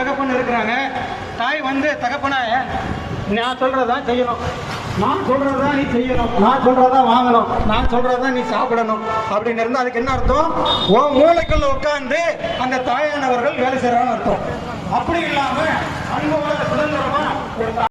தகப்பன் இருக்கிறாங்க. தாய் வந்து தகப்பனா நான் சொல்றதான் செய்யணும், நான் சொல்றதான் நீ செய்யணும், நான் சொல்றதான் வாங்கணும், நான் சொல்றதான் நீ சாப்பிடணும் அப்படின்னு இருந்தா அதுக்கு என்ன அர்த்தம்? ஓ மூளைக்குள்ள உட்கார்ந்து அந்த தாயானவர்கள் வேலை செய்யறான்னு அர்த்தம். அப்படி இல்லாம அன்போட சுதந்திரமா